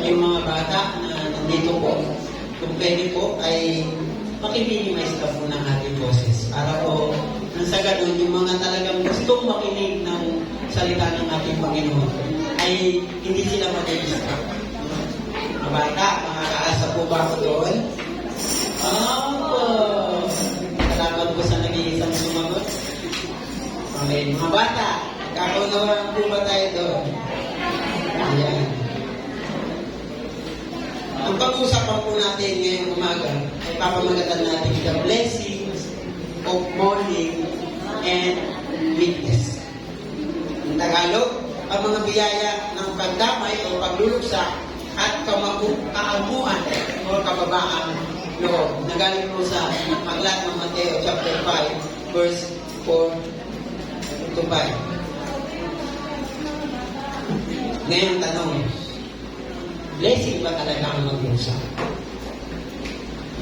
yung mga bata na nandito po, kung pwede po ay maki-minimize ka po ng ating boses. Para po, nang sa ganun, yung mga talagang gustong makinig ng salita ng ating Panginoon, ay hindi sila mag-distract. Mga bata, makakaasa po ba ako doon? Salamat po sa nag-iisang sumagot. Okay, mga bata, kakaunawaan po ba tayo doon? Ayan. Ang pag-uusapan po natin ngayong umaga ay papamagatan natin the blessings of mourning and weakness. Ang Tagalog, ang mga biyaya ng pagdamay o pagluluksa at kaamuan o kababaang loob. Nagaling po sa aklat ng Mateo chapter 5 verse 4 to 5. Ngayon tanong, blessing ba talaga ang magluksa?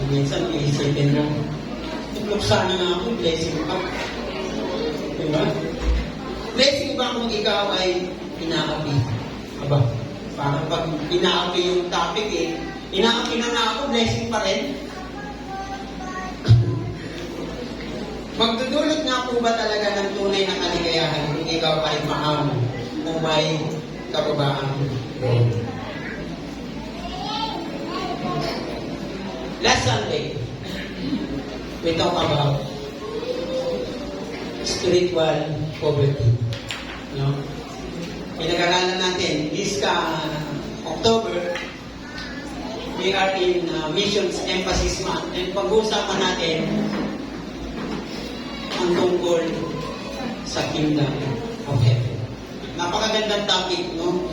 Minsan, iisipin mo, magluksa na nga ako, blessing pa. Diba? Blessing ba kung ikaw ay inaapi? Aba, parang pag inaapi yung topic inaapi na nga ako, blessing pa rin. Magdudulot nga po ba talaga ng tunay na kaligayahan kung ikaw ay maamo o may kababaang loob? Last Sunday, we talk about spiritual poverty. No? Pinag-aralan natin, this October, we are in Missions Emphasis Month, and pag-uusapan natin ang tungkol sa Kingdom of Heaven. Napakagandang topic, no?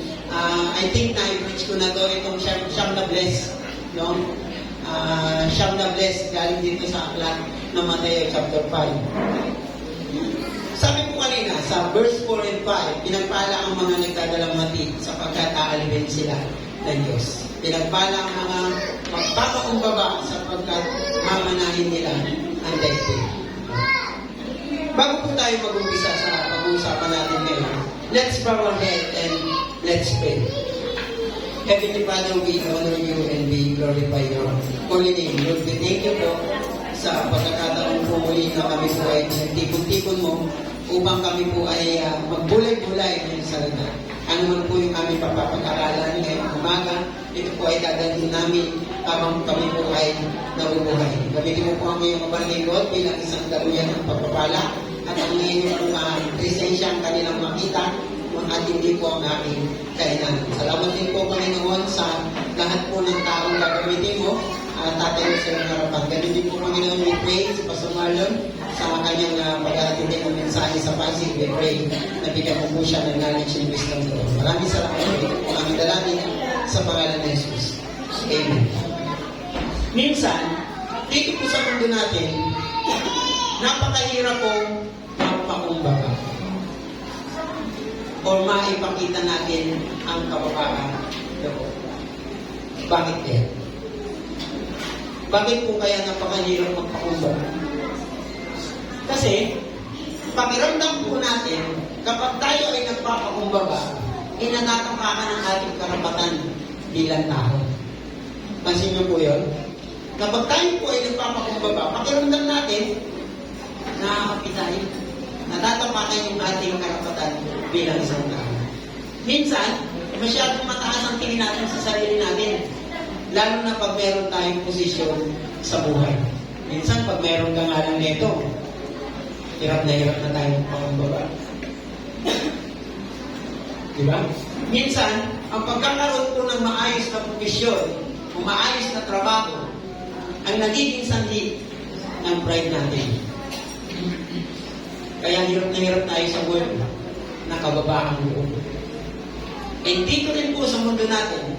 I think na-preach ko na to itong Siyam na Bless, no? Siyam na Bless galing dito sa aklat ng Mateo chapter 5. Sabi ko kanina, sa verse 4 and 5, pinagpala ang mga nagdadalang mati sapagkat aalipin sila ng Diyos. Pinagpala ang mga magpapakumbaba sapagkat mamanahin nila ang daigdig. Bago po tayo mag-umpisa sa pag-uusapan natin ngayon, let's bow our head and let's pray. Heavenly Father, we honor you and we glorify your holy name. Lord, we thank you po sa pagkakataon po muli na kami po ay tipon-tipon mo upang kami po ay magbulay-bulay ng salita. Ano man po yung aming papapag-aralan ngayong umaga, ito po ay dadalhin namin habang kami po ay nabubuhay. Gamitin mo po ang iyong kapalingot bilang isang daluyan ng pagpapala at ang iyong presensya ang kanilang makita at hindi po ang aming kainan. Salamat din po, Panginoon, sa lahat po ng taong gagamitin mo at tatayo sa iyong harapan. Ganun din po, Panginoon, we pray sa Pastor Marlon sa kanyang pag-aatindi ng mensahe sa Pasig. We pray na bigyan mo po siya ng knowledge and wisdom doon. Maraming salamat po ang aming dalangin sa pangalan ng Jesus. Amen. Minsan, dito po sa mundo natin, napakahirap pong magpakumbaba o maipakita natin ang kababaan doon. Bakit kaya? Bakit po kaya napakahirap magpakumbaba? Kasi, pakiramdam po natin, kapag tayo ay nagpapakumbaba, inatatapakan ang ating karapatan bilang tao. Pansin niyo po yun? Kapag tayo po ay nagpapakumbaba, pakiramdam natin, nakakapi tayo. Natatapakan yung ating karapatan bilang isang tao. Minsan, masyadong mataas ang tingin natin sa sarili natin. Lalo na pag meron tayong posisyon sa buhay. Minsan, pag meron ka nga lang nito, hirap na tayong pakumbaba. Diba? Minsan, ang pagkakaroon po ng maayos na posisyon o maayos na trabaho ang nagiging sanhi ng pride natin. Kaya hirap na hirap tayo sa word na kababaan loob. And dito rin po sa mundo natin,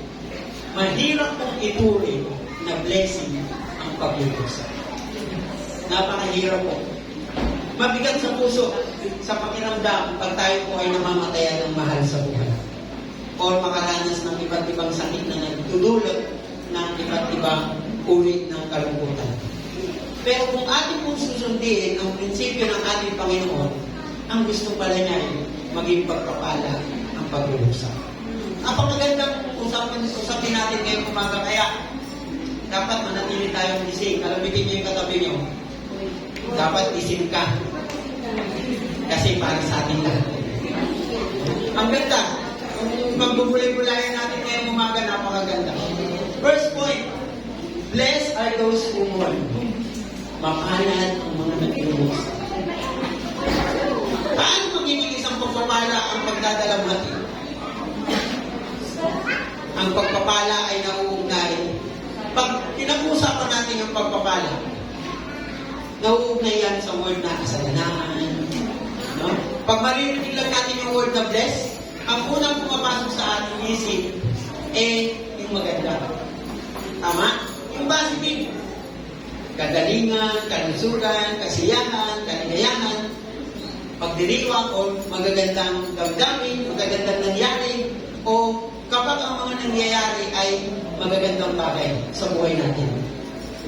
mahirap pong ituring na blessing ang paglulusa. Napakahirap po. Mabigat sa puso, sa pakiramdam, pag tayo po ay namamatayan ng mahal sa buhay. O makaranas ng iba't ibang sakit na nagdudulot ng iba't ibang uri ng kalungkutan. Pero kung ating pong susundin ang prinsipyo ng ating Panginoon, ang gusto pala niya ay maging pagpapala ang paglulusa. Napakagandang usapin natin ngayong umaga. Kaya, dapat manatili tayong gising. Kalamitin niyo yung katabi niyo. Dapat gising ka. Kasi para sa atin lahat. Ang ganda. Kung magbubulay-bulayan natin ngayong umaga, napakaganda. First point, blessed are those who mourn. Mapalad ang mga nag-iwas. Paano magiging isang pagpapala ang pagdadalamhati? Ang pagpapala ay nauugnay. Pag pinag-uusapan natin yung pagpapala, nauugnay yan sa word na kasalanan. No? Pag maririnig lang natin yung word na bless, ang unang pumapasok sa ating isip, yung maganda. Tama? Yung positive. Kagalingan, kalusugan, kasiyahan, kaligayahan, pagdiriwang o magagandang damdamin, magagandang nangyari, o kapag ang mga nangyayari ay magagandang bagay sa buhay natin.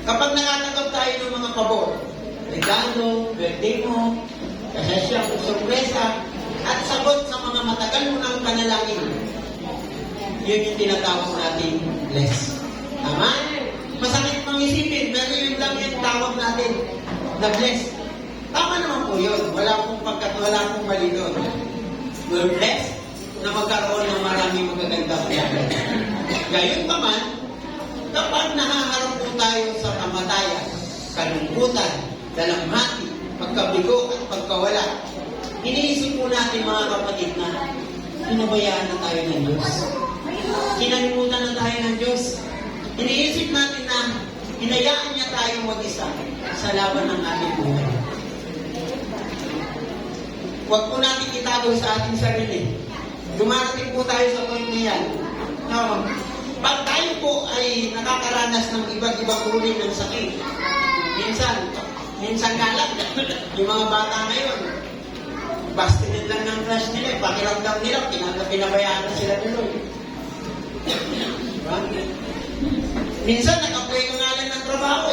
Kapag nakatanggap tayo ng mga pabor, regalo, birthday mo, kasasya, sorpresa, at sagot sa mga matagal mo ng panalangin, yun yung tinatawag natin bless. Tama? Masakit pang isipin, pero yun lang yung tawag natin na bless. Tama naman po yun. Wala pong mali doon. We're blessed na magkaroon ng maraming magagandang bagay. Gayon pa man, kapag nahaharap po tayo sa kamatayan, kalungkutan, dalamhati, pagkabigo at pagkawala, iniisip po natin mga kapatid na pinabayaan na tayo ng Diyos. Kinalimutan na tayo ng Diyos. Iniisip natin na hinayaan niya tayong mag-isa sa laban ng ating buhay. Huwag po natin itago sa ating sarili. Dumarating po tayo sa point na yan. No? Pag tayo po ay nakakaranas ng iba't ibang uri ng sakit, minsan galang, yung mga bata ngayon, busted lang ng crush nila, pakiramdam nila, pinabayaan na sila nila. Diba? Minsan, nag-apply ka nga lang ng trabaho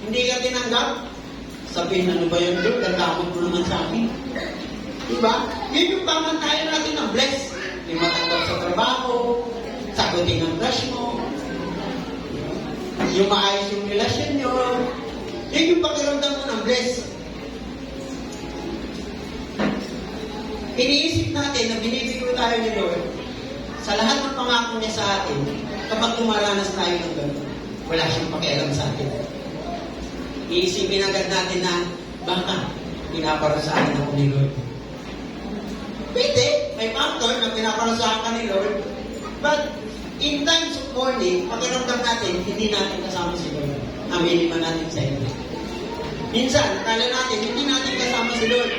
hindi ka tinanggap. Sabihin, ano ba yun, Lord? Gandamot mo naman sa akin. Diba? Yun yung pamantayan natin ng bless. Yung matanggap sa trabaho, sagutin ang crush mo, yung maayos yung relasyon nyo, yun yung pakiramdam mo ng bless. Iniisip natin na binibigyo tayo ni Lord sa lahat ng pangako niya sa atin. Kapag tumaranas tayo ng gano'n, wala siyang pakialam sa atin. Iisipin agad natin na baka pinaparusahan ako ni Lord. Pwede, may factor na pinaparusahan ka ni Lord. But in times of mourning, pakiramdam natin, hindi natin kasama si Lord. Aminin man natin sa inyo. Minsan, akala natin, hindi natin kasama si Lord.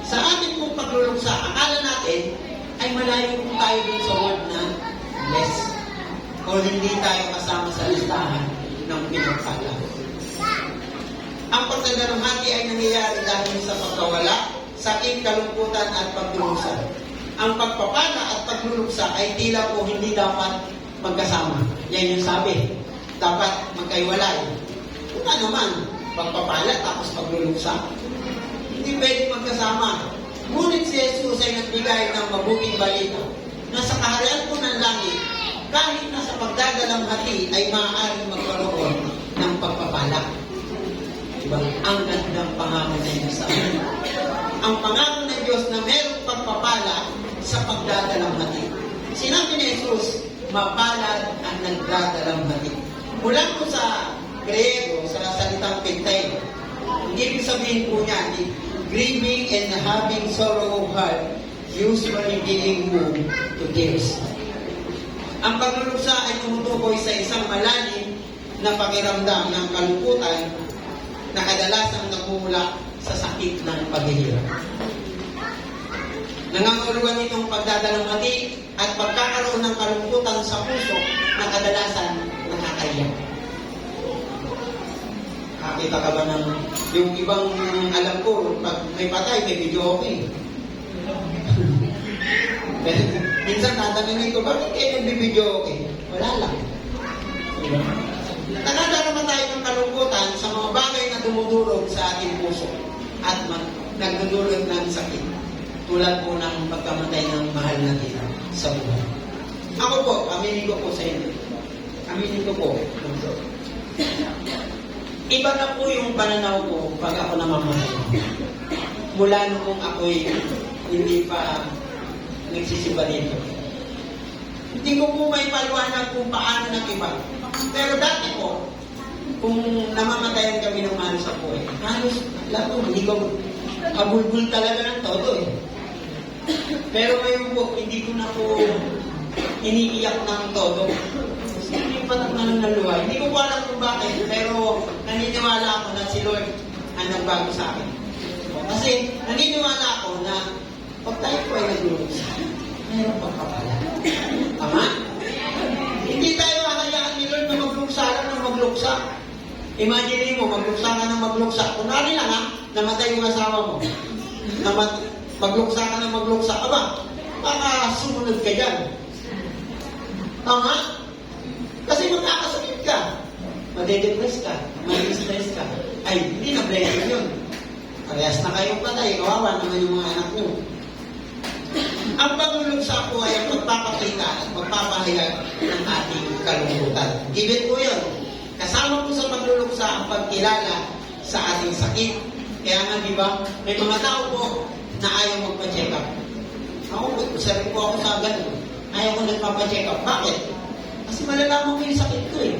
Sa ating pong pagluluksa, akala natin ay malayo po tayo dun sa word na bless. O hindi tayo kasama sa listahan ng pinagpala. Ang pagdadalamhati ay nangyayari dahil sa pagkawala, sakit, kalungkutan at pagluluksa. Ang pagpapala at pagluluksa ay tila po hindi dapat magkasama. Yan yung sabi. Dapat magkaiwalay. Kung ano man, pagpapala tapos pagluluksa. Hindi pwede magkasama. Ngunit si Jesus ay nagbigay ng mabuting balita na sa kaharian po ng langit, kahit na sa pagdadalamhati ay maaaring magkaroon ng pagpapala. Diba? Ang gandang pangako ng Diyos sa amin. Ang pangako ng Diyos na mayroong pagpapala sa pagdadalamhati. Sinabi ni Jesus, mapalad ang nagdadalamhati. Mula po sa Griego, sa salitang Pintay, ibig sabihin po niya, grieving and having sorrow of heart, usually giving room to tears. Ang pagluluksa ay tumutukoy sa isang malalim na pakiramdam ng kalungkutan na kadalasang nagmumula sa sakit ng paghihirap. Nangangulugan itong pagdadalamhati at pagkakaroon ng kalungkutan sa puso na kadalasan nakakaiyak. Nakakita ka ba ng yung ibang alam ko, pag may patay, may video okay. Minsan tatanungin ko, bakit kayo nagbibideo okay? Wala lang. Diba? Nakadalaman tayo ng kalungkutan sa mga bagay na dumudurog sa ating puso at nagdudulot ng sakit. Tulad po ng pagkamatay ng mahal natin sa buhay. Ako po, aminin ko po sa inyo, aminin ko po. Iba na po yung pananaw ko pag ako namamahay. Mula noong ako'y hindi pa nagsisiba dito. Hindi ko po may paliwanag kung paano ng iba. Pero dati po, kung namamatayan kami ng manos ako halos, alam mo, hindi ko kabulbul talaga ng todo Pero ngayon po, hindi ko na po iniiyak ng todo. Kasi hindi pa ng luha. Hindi ko po alam kung bakit, pero naniniwala ako na si Lord ang nagbago sa akin. Kasi naniniwala ako na pag tayo po ay nagluluksa, mayroon pagpapala. Tama? Hindi tayo hahayaan ni Lord na magluksa lang ng magluksa. Imagine mo, magluksa ka ng magluksa. Kunwari lang ha, namatay yung asawa mo. Magluksa ka ng magluksa. Aba, baka sumunod ka dyan. Tama? Kasi magkakasakit ka. Madedepress ka. Madistress ka. Ay, hindi na blessing yun. Parehas na kayong patay. Kawawa naman yung mga anak nyo. Ang pagluluksa po ay ang pagpapakita at pagpapahayag ng ating kalungkutan. Given po yun. Kasama po sa pagluluksa ang pagkilala sa ating sakit. Kaya nga, di ba, may mga tao po na ayaw magpa-check up. Ako, sarili po ako sa ganun. Ayaw ko nagpapa-check up. Bakit? Kasi malalaman ko yung sakit ko eh.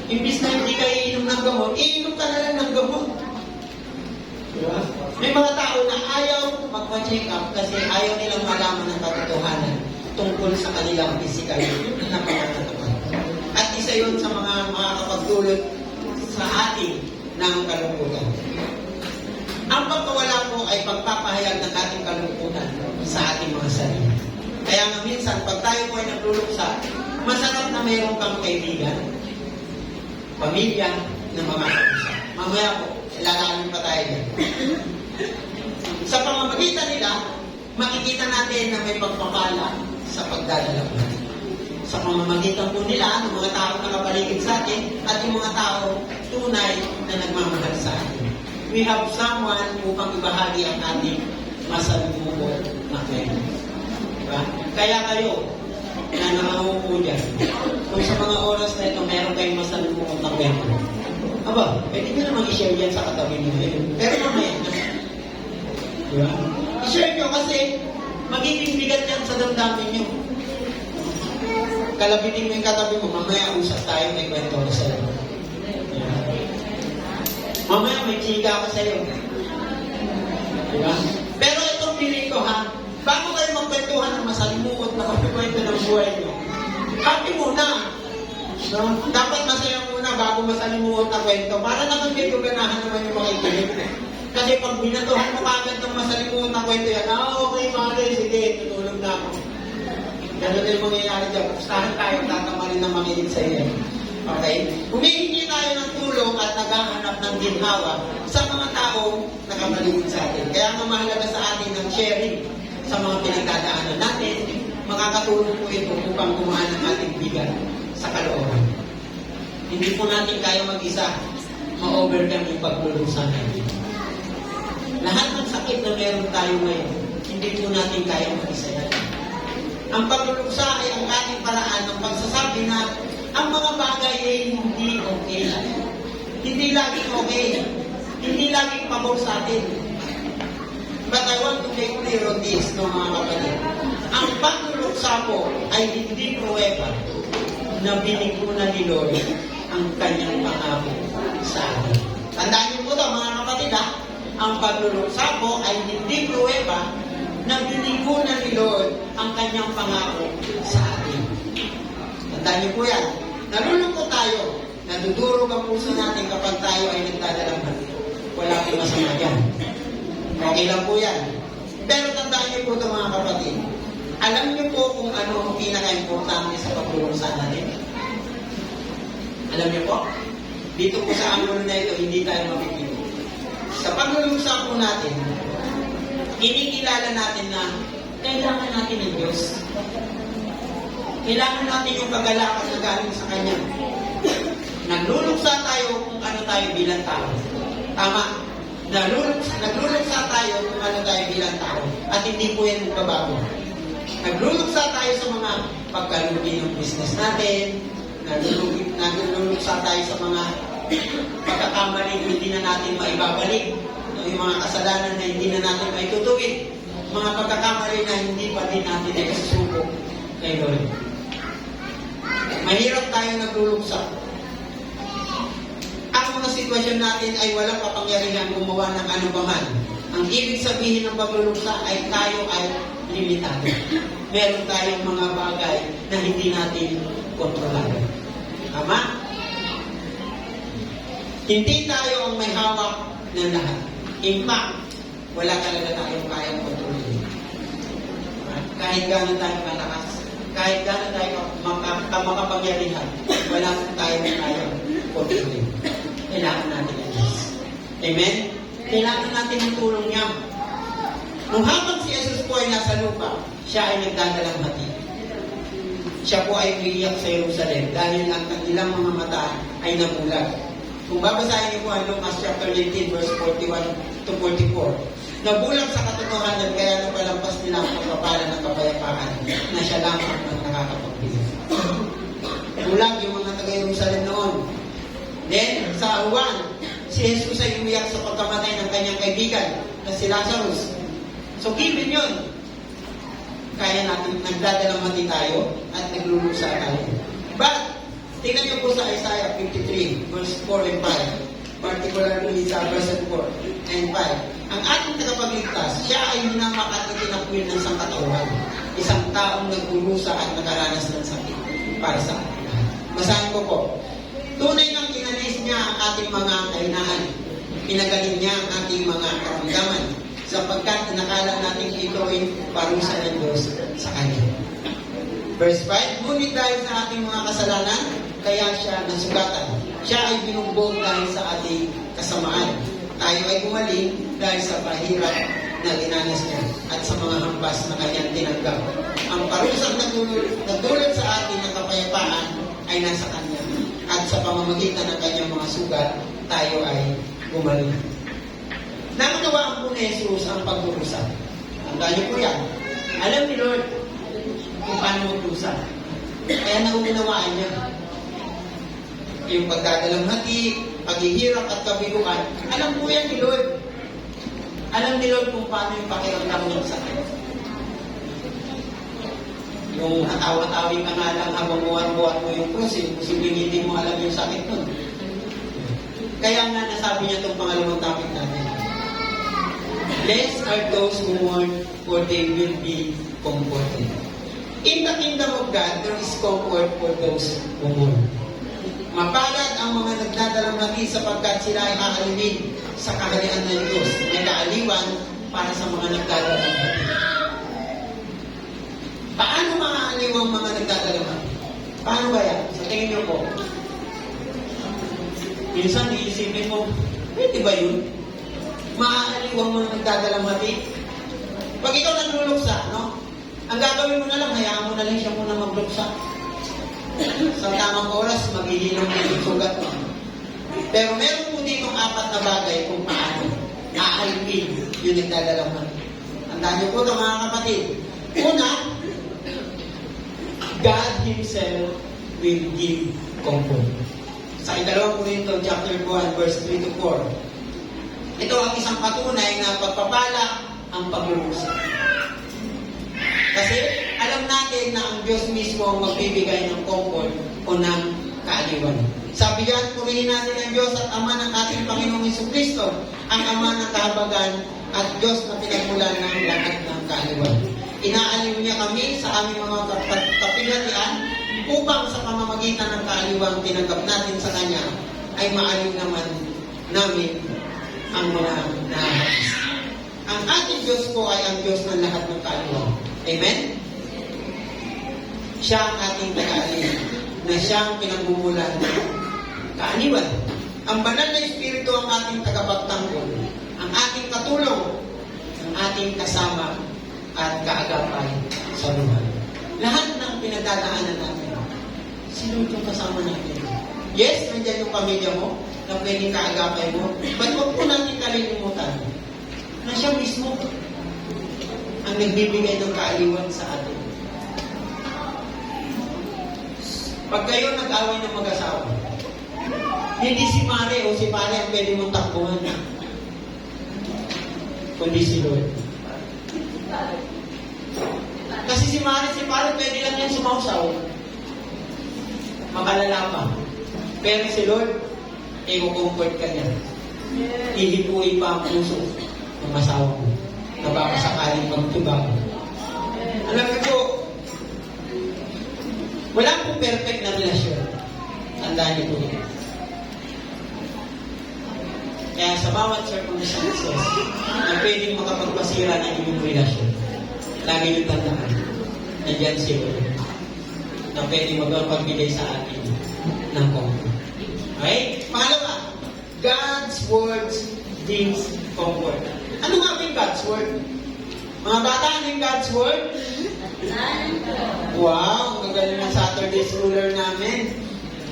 Imbis na hindi ka iinom ng gamot, iinom ka na lang ng gamot. Diba? May mga tao na ayaw magpa-check up kasi ayaw nilang malaman ng katotohanan tungkol sa kanilang physical na pagkakataon. At isa yun sa mga makakapagdulot sa ating ng kalungkutan. Ang pagkawala po ay pagpapahayag ng ating kalungkutan sa ating mga sarili. Kaya nga minsan, pag tayo po ay nagluluksa, masarap na mayroon kang kaibigan, pamilya, na mga kausap. Mamaya po, ilalamin pa tayo dyan. Sa pamamagitan nila, makikita natin na may pagpapala sa pagdadala ko. Sa pamamagitan po nila, ng mga tao na kapaligid sa atin, at yung mga tao tunay na nagmamahal sa atin. We have someone upang ibahagi ang ating masalubong na kwento. Diba? Kaya kayo, na nakaupo dyan, kung sa mga oras na ito, meron kayong masalubong na kwento. Aba, pwede nyo naman i-share yan sa katabi nyo ngayon. Pero mamaya na. Diba? I-share nyo kasi magiging bigat yan sa damdamin nyo. Kalabitin mo yung katabi mo, mamaya usap tayo, may kwento ko sa'yo. Mamaya may chika ako sa'yo. Diba? Pero itong piling ko ha, bago kayo magkwentuhan ng masalimuot na pagkikwento ng buhay nyo, happy muna. No? Dapat masaya muna bago masalimuot na kwento para naman may ganahan naman yung makikinig. Kasi pag binatuhan mo kagad ng masalimuot na kwento yan, okay mali, sige, tutulog na ako. Ganun yung mangyayari dyan. Pustahan tayo, tatamalin na makinig sa iyo. Okay? Humihingi tayo ng tulong at naghahanap ng ginhawa sa mga tao na kamaligid sa atin. Kaya nga mahalaga sa atin ng sharing sa mga pinagdadaanan natin. Makakatulong po ito upang kumaan ang ating bigat sa kalooban. Hindi po natin kaya mag-isa ma-overcome yung paglulusan natin. Lahat ng sakit na meron tayo ngayon, hindi po natin kaya mag-isa yan. Ang pagluluksa ay ang ating paraan ng pagsasabi na ang mga bagay ay hindi okay. Hindi laging okay. Hindi laging pabor sa atin. But I want to make clear on this, no, mga kapatid. Ang pagluluksa po ay hindi pruweba na binigunan ni Lord ang kanyang pangako sa atin. Tandaan niyo po ito, mga kapatid, ha? Ang pagluluksa po ay hindi pruweba na binigunan ni Lord ang kanyang pangako sa atin. Tandaan niyo po yan. Nalulungkot tayo. Nadudurog ang puso natin kapag tayo ay nagdadalamhan. Wala akong masama yan. Okay lang po yan. Pero tandaan niyo po ito, mga kapatid. Alam niyo po kung ano ang pinaka-importante sa pagluluksa natin? Alam niyo po? Dito po sa angulo na ito, hindi tayo makikita. Sa pagluluksa po natin, kinikilala natin na kailangan natin ng Diyos. Kailangan natin yung kagalakan na galing sa Kanya. Nagluluksa tayo kung ano tayo bilang tao. Tama. Nagluluksa tayo kung ano tayo bilang tao. At hindi po yan magbabago. Nagluluksa tayo sa mga pagkalugi ng business natin, naluluksa tayo sa mga pagkakamali hindi na natin maibabalik. Yung mga kasalanan na hindi na natin maitutuwid. Mga pagkakamali na hindi pa din natin ay susubok kay Lord. Mahirap tayo nagluluksa. Ang mga sitwasyon natin ay walang kapangyarihan gumawa ng ano pa man. Ang ibig sabihin ng pagluluksa ay tayo ay limitado. Meron tayong mga bagay na hindi natin kontrolado. Tama? Hindi tayo ang may hawak ng lahat. In fact, wala talaga tayong kayang kontrolin. Kahit gano'n tayo malakas, kahit gano'n tayo makapangyarihan, wala tayong kayang kontrolin. Kailangan natin ang Diyos. Amen? Kailangan natin ang tulong niya. Nung habang si Jesus po ay nasa lupa, siya ay nagdadalang hati. Siya po ay umiiyak sa Jerusalem dahil ang kanilang mga mata ay nabulag. Kung babasahin niyo po ang Lucas chapter 19 verse 41 to 44, nabulag sa katotohanan kaya napalampas nila ang pagpapala ng kapayapaan na siya lang ang nakakapagbigay. Bulag yung mga taga-Jerusalem noon. Then, sa Juan, si Jesus ay umiyak sa pagkamatay ng kanyang kaibigan na si Lazarus. So, given yun. Kaya natin, nagdadalang mati tayo at nagluluksa tayo. But, tingnan niyo po sa Isaiah 53, verse 4 and 5. Particularly sa verse 4 and 5. Ang ating tagapagligtas, siya ay hinamak at itinakwil ng sangkatauhan. Isang taong nagdurusa at nakaranas ng sakit para sa atin. Basahin ko po. Tunay nang inalis niya ang ating mga kahinaan. Pinagaling niya ang ating mga karamdaman sapagkat nakala natin ito ay parusa ng Diyos sa Kanya. Verse 5, ngunit dahil sa ating mga kasalanan, kaya siya nasugatan. Siya ay binugbog dahil sa ating kasamaan. Tayo ay gumaling dahil sa pahirap na dinanas niya at sa mga hampas na kanyang tinanggap. Ang parusang nagdulot sa atin ng kapayapaan ay nasa Kanya. At sa pamamagitan ng kanyang mga sugat, tayo ay gumaling. Nakunawaan po ni Jesus ang pagdurusa. Ang ganyo po yan. Alam ni Lord kung paano magdurusa. Kaya nauunawaan niya. Yung pagdadalang hati, paghihirap at kabiguan. Alam po yan ni Lord. Alam ni Lord kung paano yung pakiramdam ng sakit. Yung hatawa-tawin ka nga lang habang buwan-buwan mo yung krus, posibleng hindi mo alam yung sakit nun. Kaya nga nasabi niya itong pangalawang topic natin. Blessed are those who mourn, for they will be comforted. In the kingdom of God, there is comfort for those who mourn. Mapalad ang mga nagdadalang hati sapagkat sila ay aalipin sa kaharian ng Diyos. May kaaliwan para sa mga nagdadalang hati. Paano maaaliw ang mga nagdadalang hati? Paano ba yan? Sa tingin niyo po? Minsan, iisipin mo, pwede ba yun? Maaaliw ang mga nagdadalang hati? Pag ikaw nagluluksa, no? Ang gagawin mo na lang, hayaan mo na lang siya muna magluksa. Sa tamang oras, maghihilom na yung sugat mo. Pero meron po dito 4 na bagay kung paano aalipin yung nagdadalang hati. Tandaan niyo po ito, mga kapatid. Una, God Himself will give comfort. Sa 2 Corinto chapter 1 verse 3 to 4. Ito ang isang patunay na pagpapala ang paglulusa. Kasi alam natin na ang Diyos mismo ang magbibigay ng comfort o ng kaaliwan. Sabi yan, purihin natin ang Diyos at Ama ng ating Panginoong Jesucristo, ang Ama ng kahabagan at Diyos na pinagmulan ng lahat ng kaaliwan. Inaaliw niya kami sa aming mga kapilatian upang sa pamamagitan ng kaaliwang tinanggap natin sa Kanya ay maaliw naman namin ang mga nahahas. Ang ating Diyos po ay ang Diyos ng lahat ng kaaliwang. Amen? Siya ang ating taga-aliw na siyang pinagmumulan ng kaaliwan. Ang banal na Espiritu ang ating tagapagtanggol, ang ating katulong, ang ating kasama at kaagapay sa buhay. Lahat ng pinagdadaanan natin, sino yung kasama natin? Yes, nandiyan yung pamilya mo na pwedeng kaagapay mo. But huwag po natin kalilimutan na siya mismo ang nagbibigay ng kaaliwan sa atin. Pag kayo nag-away ng mag-asawa, hindi si Mare o si Pare ang pwede mong takbuhan, kundi si Lord. Kasi si Mare, si Pare, pwede lang yan sumausaw. Makalala pa. Pero si Lord, i-comfort ka niya. Hihipuin pa ang puso ng asawa mo na baka sakaling magtubago. Alam niyo po, wala pong perfect na relasyon. Tandaan niyo po yun. Kaya sa bawat circumstances na pwedeng makapagpasira ng inyong relasyon, lagi niyo tandaan, nandiyan si Lord na pwedeng magpagbigay sa atin ng comfort. Okay? Pangalawa, God's words brings comfort. Ano nga ba yung God's word? Mga bata, ano yung God's word? Wow, ang galing ng Saturday schooler namin.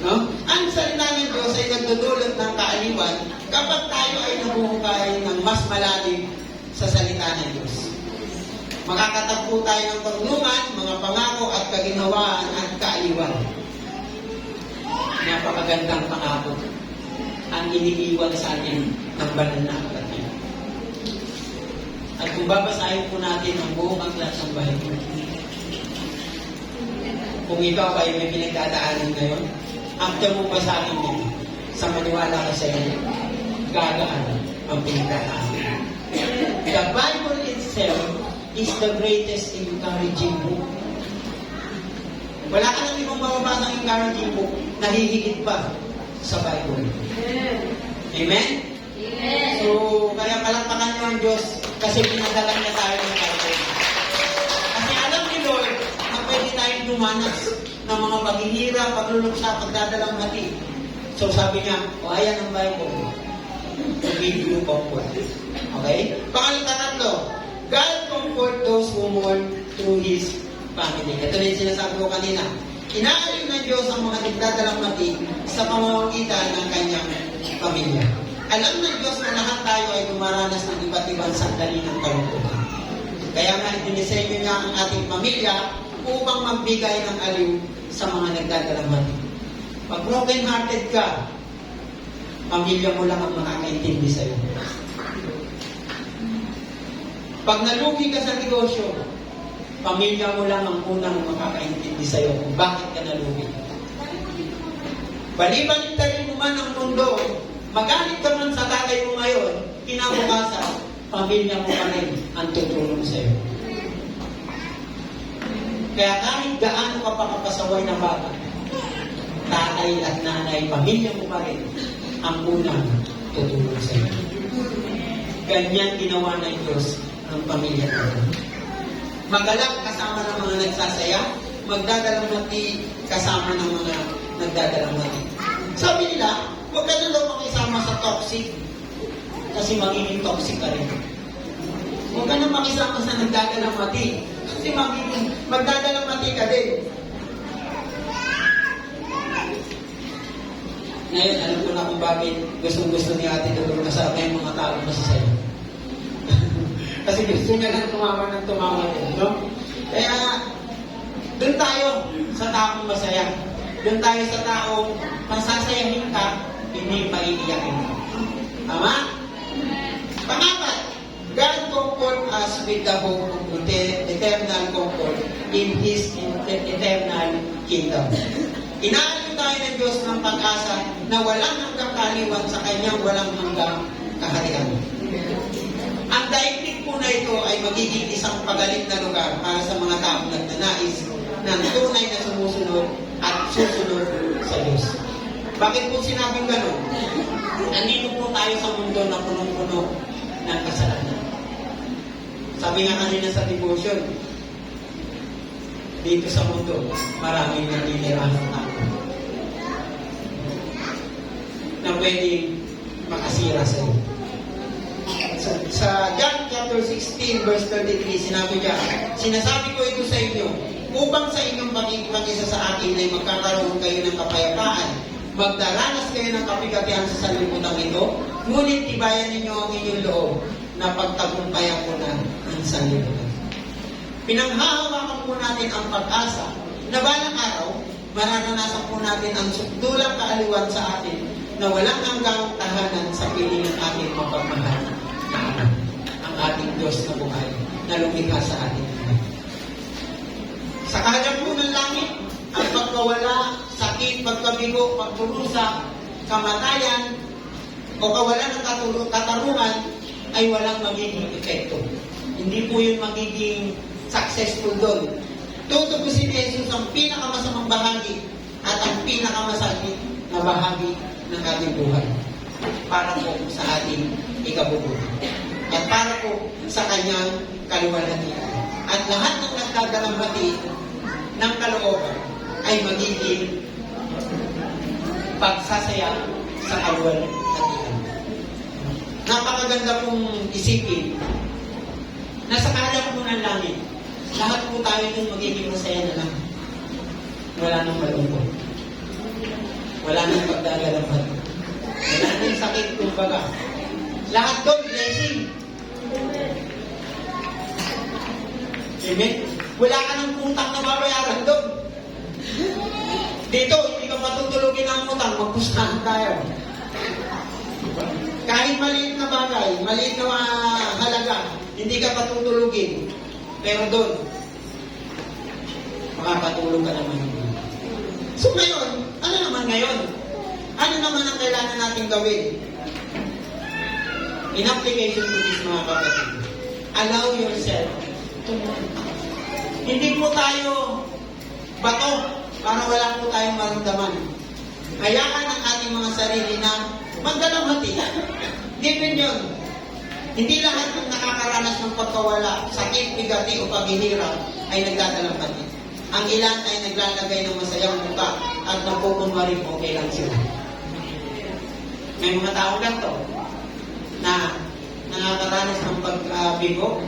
No? Ang salita ng Diyos ay nagdudulot ng kaaliwan kapag tayo ay nabuhukay ng mas malalim sa salita ng Diyos. Makakatagpo tayo ng karunungan, mga pangako at kaginhawaan at kaaliwan. Napakagandang pangako ang iniiwan sa atin ng banal na aklat. At kung babasahin po natin ang buong aklat ng Bible, kung ikaw ay may pinagdadaanan ngayon, after mo basahin yan, sa maniwala ka sa iyo, gagaan ang pinagdadaanan. The Bible itself is the greatest encouraging book. Wala ka nang ibang mababasang encouraging book na hihigit pa sa Bible. Amen? Amen. So, kaya palakpakan niyo ang Diyos kasi pinadala niya tayo ng Bible. Kasi alam ni Lord na pwede tayong dumanas ng mga paghihirap, pagluluksa, pagdadalang mati. So, sabi niya, ayan ang Bible. To give you comfort. Okay? Tatlo, God comfort those who mourn through His family. Ito na yung sinasabi ko kanina. Inaaliw ng Diyos ang mga nagdadalang mati sa pamamagitan ng kanyang pamilya. Alam ng Diyos na lahat tayo ay dumaranas ng iba't ibang sandali ng kalungkutan. Kaya nga, dinisenyo niya ang ating pamilya upang magbigay ng aliw sa mga nagdadalang mati. Pag broken-hearted ka, pamilya mo lang ang makakaintindi sa'yo. Pag nalugi ka sa negosyo, pamilya mo lang ang unang makakaintindi sa'yo kung bakit ka nalugi. Balibaligtarin mo man ang mundo, magalit ka man sa tatay mo ngayon, kinabukasan, pamilya mo pa rin ang tutulong sa'yo. Kaya kahit gaano ka pa kapasaway na bata, tatay at nanay, pamilya mo pa rin ang unang tutulong sa'yo. Ganyan ginawa ng Diyos ang pamilya natin. Magalak kasama ng mga nagsasaya, magdadalang mati kasama ng mga nagdadalang mati. Sabi nila, huwag ka na daw makisama sa toxic kasi magiging toxic ka rin. Huwag ka na makisama sa nagdadalang mati kasi magdadalang mati ka din. Ngayon, alam ko na kung bakit gustong-gusto ni Ate Dudong kasama yung mga tao masasaya. Kasi gusto niya lang tumawa ng tumawa din, no? Kaya, doon tayo sa taong masaya. Doon tayo sa taong masasayahin ka, hindi maiiyakin ka. Tama? Pangapat, God comfort us with the hope of eternal comfort in His eternal kingdom. Inaaliw tayo ng Diyos ng pag-asa na walang hanggang kaliwan sa Kanyang walang hanggang kaharian. Ang daigdig po na ito ay magiging isang pagaling na lugar para sa mga taong nagnanais ng tunay na sumusunod at susunod sa Diyos. Bakit po sinabing gano'n? Nandito po tayo sa mundo na punong-puno ng kasalanan. Sabi nga kanina sa devotion, dito sa mundo, maraming naninirahan ng tao na pwedeng makasira sa iyo. Sa John chapter 16 verse 33, sinabi niya, sinasabi ko ito sa inyo, upang sa inyong pagkikipag-isa sa akin ay magkakaroon kayo ng kapayapaan, magdaranas kayo ng kapigatihan sa sanlibutan ito, ngunit tibayan ninyo ang inyong loob na pagtagumpayan ko na ang sanlibutan. Pinanghahawakan po natin ang pag-asa na balang araw, mararanasan po natin ang sukdulang kaaliwan sa atin na walang hanggang tahanan sa piling ng ating mapagmahal na anak, ang ating Diyos na buhay na lumikha sa atin. Sa kaharian po ng langit, ang pagkawala, sakit, pagkabigo, pagturusa, kamatayan, o kawalan ng katarungan ay walang magiging epekto. Hindi po yun magiging successful doon. Tutubusin ni Jesus ang pinakamasamang bahagi at ang pinakamasakit na bahagi ng ating buhay para po sa ating ikabubuhay at para po sa kanyang kaluwalhatian. At lahat ng nagdadalamhati ng kalooban ay magiging pagsasaya sa kaluwalhatian. Napakaganda pong isipin na sa kaharian po ng langit, lahat po tayo dun magiging masaya na lang. Wala nang malungkot. Wala nang pagdadalamhat. Wala nang sakit, kumbaga. Lahat doon, blessing. Amen? Wala ka ng utang na babayaran doon. Dito, hindi ka patutulogin ang utang, magpustahan tayo. Kahit maliit na bagay, maliit na halaga, hindi ka patutulogin. Pero doon, makapatulog ka naman. So ngayon, ano naman ngayon? Ano naman ang kailangan natin gawin? In application to this, mga kapatid, allow yourself to move. Hindi po tayo bato para wala po tayong maramdaman. Hayaan ang ating mga sarili na magdalamhati. Given yun. Hindi lahat ng nakakaranas ng pagkawala, sakit, bigati o paghihirap ay nagdadalamhati. Ang ilan ay naglalagay ng masayang muka at napupunwaring okay lang sila. May mga tao lang to na nakakaranas ng pagbigo,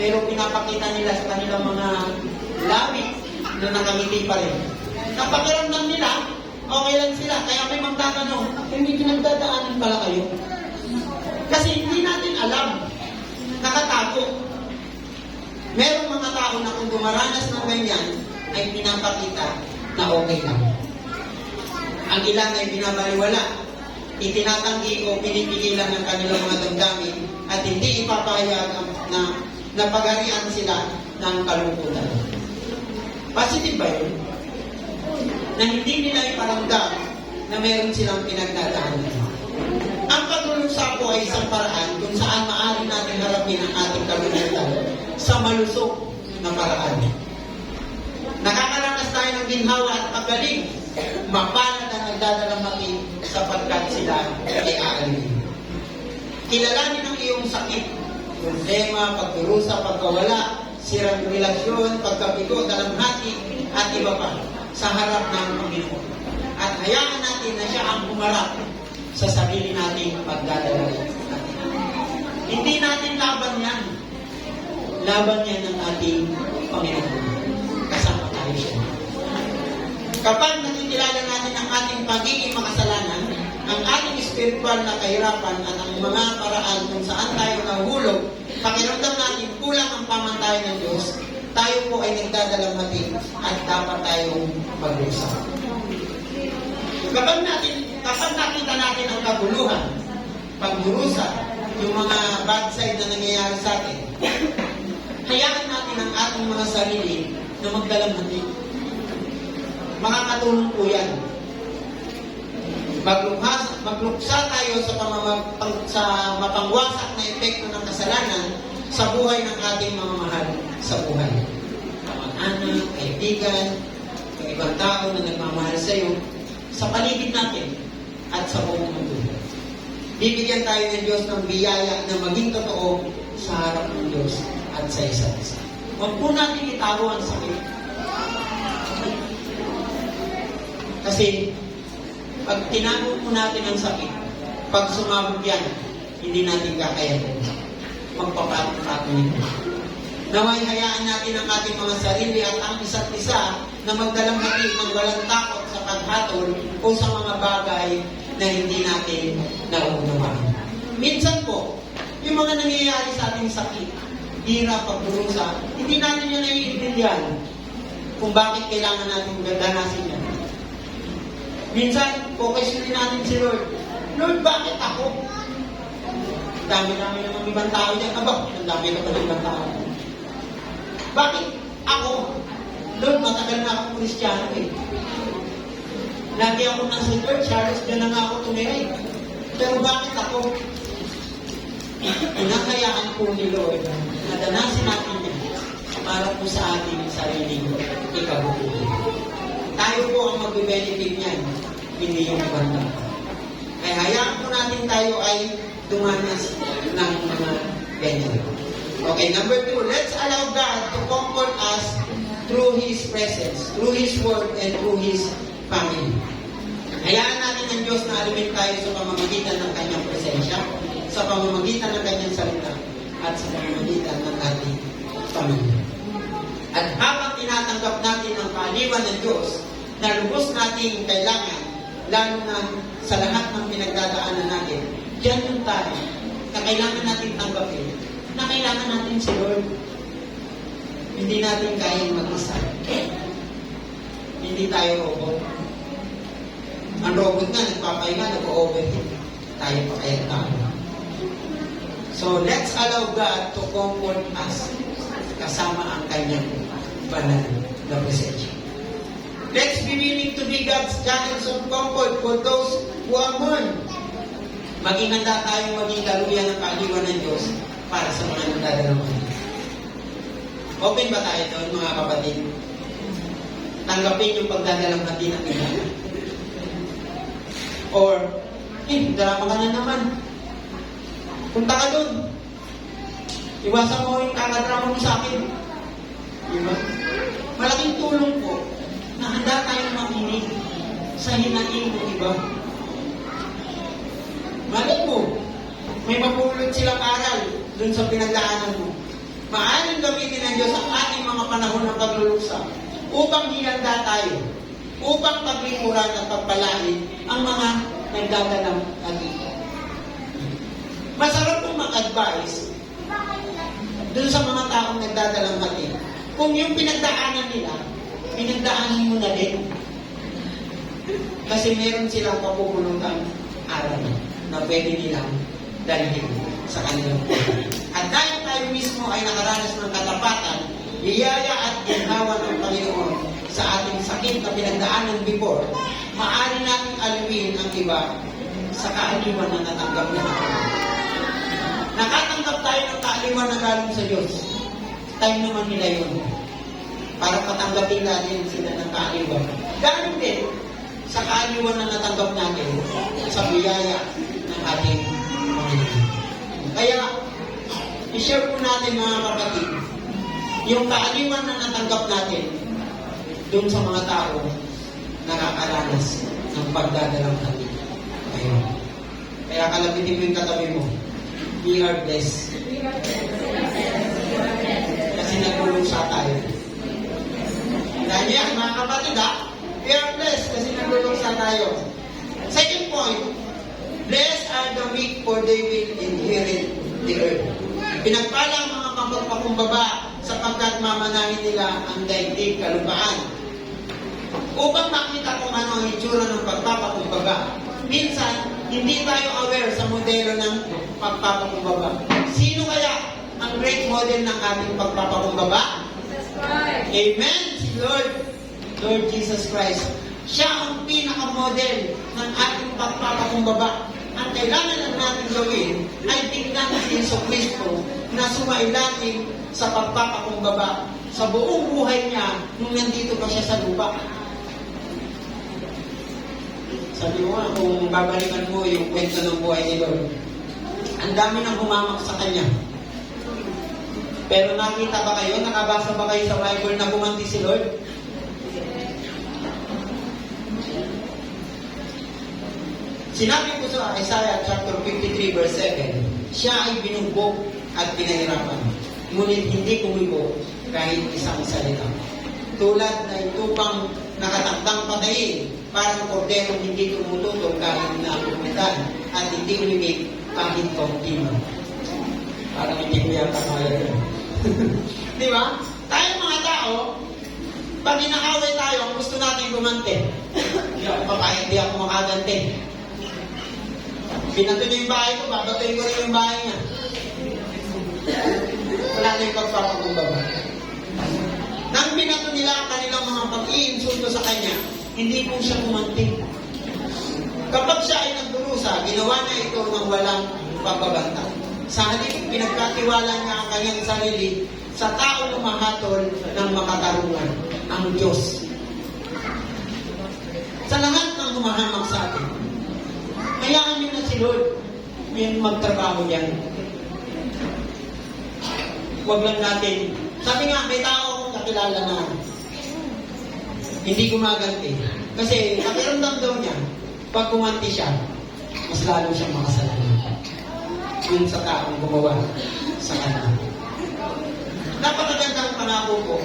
pero pinapakita nila sa kanilang mga labi na nakangiti pa rin. Napakiramdam nila, okay lang sila. Kaya may magtatanong, hindi pinagdadaanan pala kayo. Kasi hindi natin alam, nakatago. Merong mga tao na kung dumaranas ng ganyan, ay pinapakita na okay lang. Ang ilan ay binabaliwala, itinatanggi o pinipigilan ng kanilang mga damdamin at hindi ipapahayag na napagarian sila ng kalungkutan. Positive ba yun? Na hindi nila iparamdam na meron silang pinagdadaanan. Ang paglulusa po ay isang paraan kung saan maaari natin harapin ang ating kalungkutan sa malusog na paraan. Nakakaranas tayo ng ginhawa at paggaling, mapalad ang nagdadalamhati sapagkat sila ay aalin. Kilalanin ang iyong sakit, problema, pagdurusa, pagkawala, sirang relasyon, pagkabigo, dalamhati, at iba pa sa harap ng Panginoon. At hayaan natin na siya ang humarap sa sarili nating pagdadalamhati. Hindi natin laban yan. Laban yan ng ating Panginoon. Kasama tayo siya. Kapag nakikilala natin ang ating pagiging makasalanan, ang ating spiritual na kahirapan at ang mga paraan kung saan tayo nahulog, pakiramdam natin kulang ang pamantayan ng Diyos, tayo po ay nagdadalamhati at dapat tayong mag-usap. Kapag nakita natin ang kaguluhan, pagdurusa, yung mga bad side na nangyayari sa atin, hayaan natin ang ating mga sarili na magdalamhati. Makakatulong po yan. Magluksa tayo sa mapangwasak na epekto ng kasalanan sa buhay ng ating mga mahal sa buhay. Kamag-anak, kaibigan, yung ibang tao na nagmamahal sa iyo, sa paligid natin at sa buong mundo. Bibigyan tayo ng Diyos ng biyaya na maging totoo sa harap ng Diyos at sa isa't isa. Huwag po natin itago ang sakit. Kasi, pag tinago po natin ang sakit, pag sumabog yan, hindi natin kakayanin. Magpapatong-patong ito. Naway hayaan natin ang ating mga sarili at ang isa't isa na magdalamhati ng walang takot sa paghatol o sa mga bagay na hindi natin nauunawaan. Minsan po, yung mga nangyayari sa ating sakit, hirap, pagdurusa, hindi natin yan naiintindihan kung bakit kailangan natin gandanasin yan. Minsan, questionin natin si Lord. Lord, bakit ako? Dami-dami namang ibang tao dyan. Aba, ang dami na pala ibang tao. Bakit ako? Lord, matagal na akong Kristiyano eh. Lagi ako nasa church, halos dyan na nga ako tumiray. Pero bakit ako? Pinakayaan po ni Lord na danasin natin yan para po sa ating sariling ikabubuti. Tayo po ang mag-benefit niyan, hindi yung ibang tao. Kaya hayaan po natin tayo ay dumanas ng mga ganyan. Okay, number 2, let's allow God to comfort us through His presence, through His word, and through His family. Hayaan natin ang Diyos na alumin tayo sa pamamagitan ng Kanyang presensya, sa pamamagitan ng Kanyang salita, at sa pamamagitan ng ating pamilya. At habang tinatanggap natin ang kaaliwan ng Diyos na lubos nating kailangan, lalo na sa lahat ng pinagdadaanan natin, diyan yung tayo na kailangan natin tanggapin, na kailangan natin si Lord. Hindi natin kayang mag-isa. Hindi tayo robot. Ang robot nga, nagpapahinga, nag-overheat. Tayo pa kaya tayo. So, let's allow God to comfort us kasama ang kanyang banal na presensya. Let's be willing to be God's channels of comfort for those who are mourn. Maging handa tayong maging daluyan ng kaaliwan ng Diyos para sa mga nagdadalaman. Open ba tayo doon, mga kapatid? Tanggapin yung pagdadalamhati ng nila. Or, drama ka na naman. Punta ka doon. Iwasan mo yung kakadrama mo sa akin. Diba? Malaking tulong po na handa tayong makinig sa hinaing ng iba. Malay mo, may mapulot silang aral dun sa pinagdaanan mo. Maaaring gamitin ng Diyos ang ating mga panahon ng pagluluksa upang hinanda tayo, upang paglikuran at pagpalain ang mga nagdadalang agita. Masarap pong mag-advise dun sa mga taong nagdadalang agita. Kung yung pinagdaanan nila, pinagdaanan mo na din. Kasi meron silang papupulutan aral na pwede nilang dalhin sa kanilang buhay. At dahil tayo mismo ay nakaranas ng katapatan, biyaya at ginhawa ng Panginoon sa ating sakit na pinagdaanan before, maaari nating aliwin ang iba sa kaaliwan na natanggap na natin. Nakatanggap tayo ng kaaliwan na galing sa Diyos. Time naman nila yun para patanggapin natin sila ng kaaliwan. Galing din sa kaaliwan na natanggap natin sa biyaya ng ating Panginoon. Kaya, i-share po natin mga kapatid, yung kaaliwan na natanggap natin doon sa mga tao nakakaranas ng pagdadalang natin. Ayun. Kaya kalabitin mo yung katabi mo. We are blessed. Kasi nagulungsa tayo. Dahil yan, mga kapatid we are blessed kasi nagulungsa tayo. Second point, blessed are the weak for they will inherit the earth. Pinagpala ang mga mapagpakumbaba sapagkat mamanahin nila ang daigdig kalupaan. Upang makita kung ano ang itsura ng pagpapakumbaba. Minsan, hindi tayo aware sa modelo ng pagpapakumbaba. Sino kaya ang great model ng ating pagpapakumbaba? Amen! Si Lord Jesus Christ. Siya ang pinaka-model ng ating pagpapakumbaba. Ang kailangan lang natin gawin ay tingnan si Jesucristo na sumailalim sa pagpapakumbaba sa buong buhay niya nung nandito pa siya sa lupa. Sabi mo kung babalikan mo yung kwento ng buhay ni Lord, ang dami nang humamak sa Kanya. Pero nakita ba kayo, nakabasa ba kayo sa Bible na gumanti si Lord? Sinabi ko sa Isaiah chapter 53 verse 7, siya ay binugbog at pinahirapan, ngunit hindi kumibo kahit isang salita. Tulad na itupang nakatakdang patayin, parang kordero hindi tumututol kahit nakumitan, at hindi umimik kahit kaunti mo. Parang hindi ko yata kaya yun. Di ba? Tayo mga tao, Pag inaaway tayo, ang gusto natin gumante. Hindi ako papayag, hindi ako makaganti. Binato niya yung bahay ko, babatuin ko rin yung bahay niya. Wala na yung pagpapakumbaba. Nang binato nila ang kanilang mga pag-iinsulto sa kanya, hindi po siya gumanti. Kapag siya ay nagdurusa, ginawa niya ito ng walang pagbabanta. Sa halip, pinagkatiwala niya ang kanyang sarili sa tao lumahatol ng makatarungan, ang Diyos. Sa lahat ng humahamak sa atin, hayaan niyo na si Lord yung magtrabaho yan. Huwag lang natin. Sabi nga, may tao akong kakilala na hindi gumaganti. Kasi nakiramdam daw niya, pag gumanti siya, mas lalo siyang makasalanan. Yung sa taong gumawa sa kanya. Napakagandang pangako ko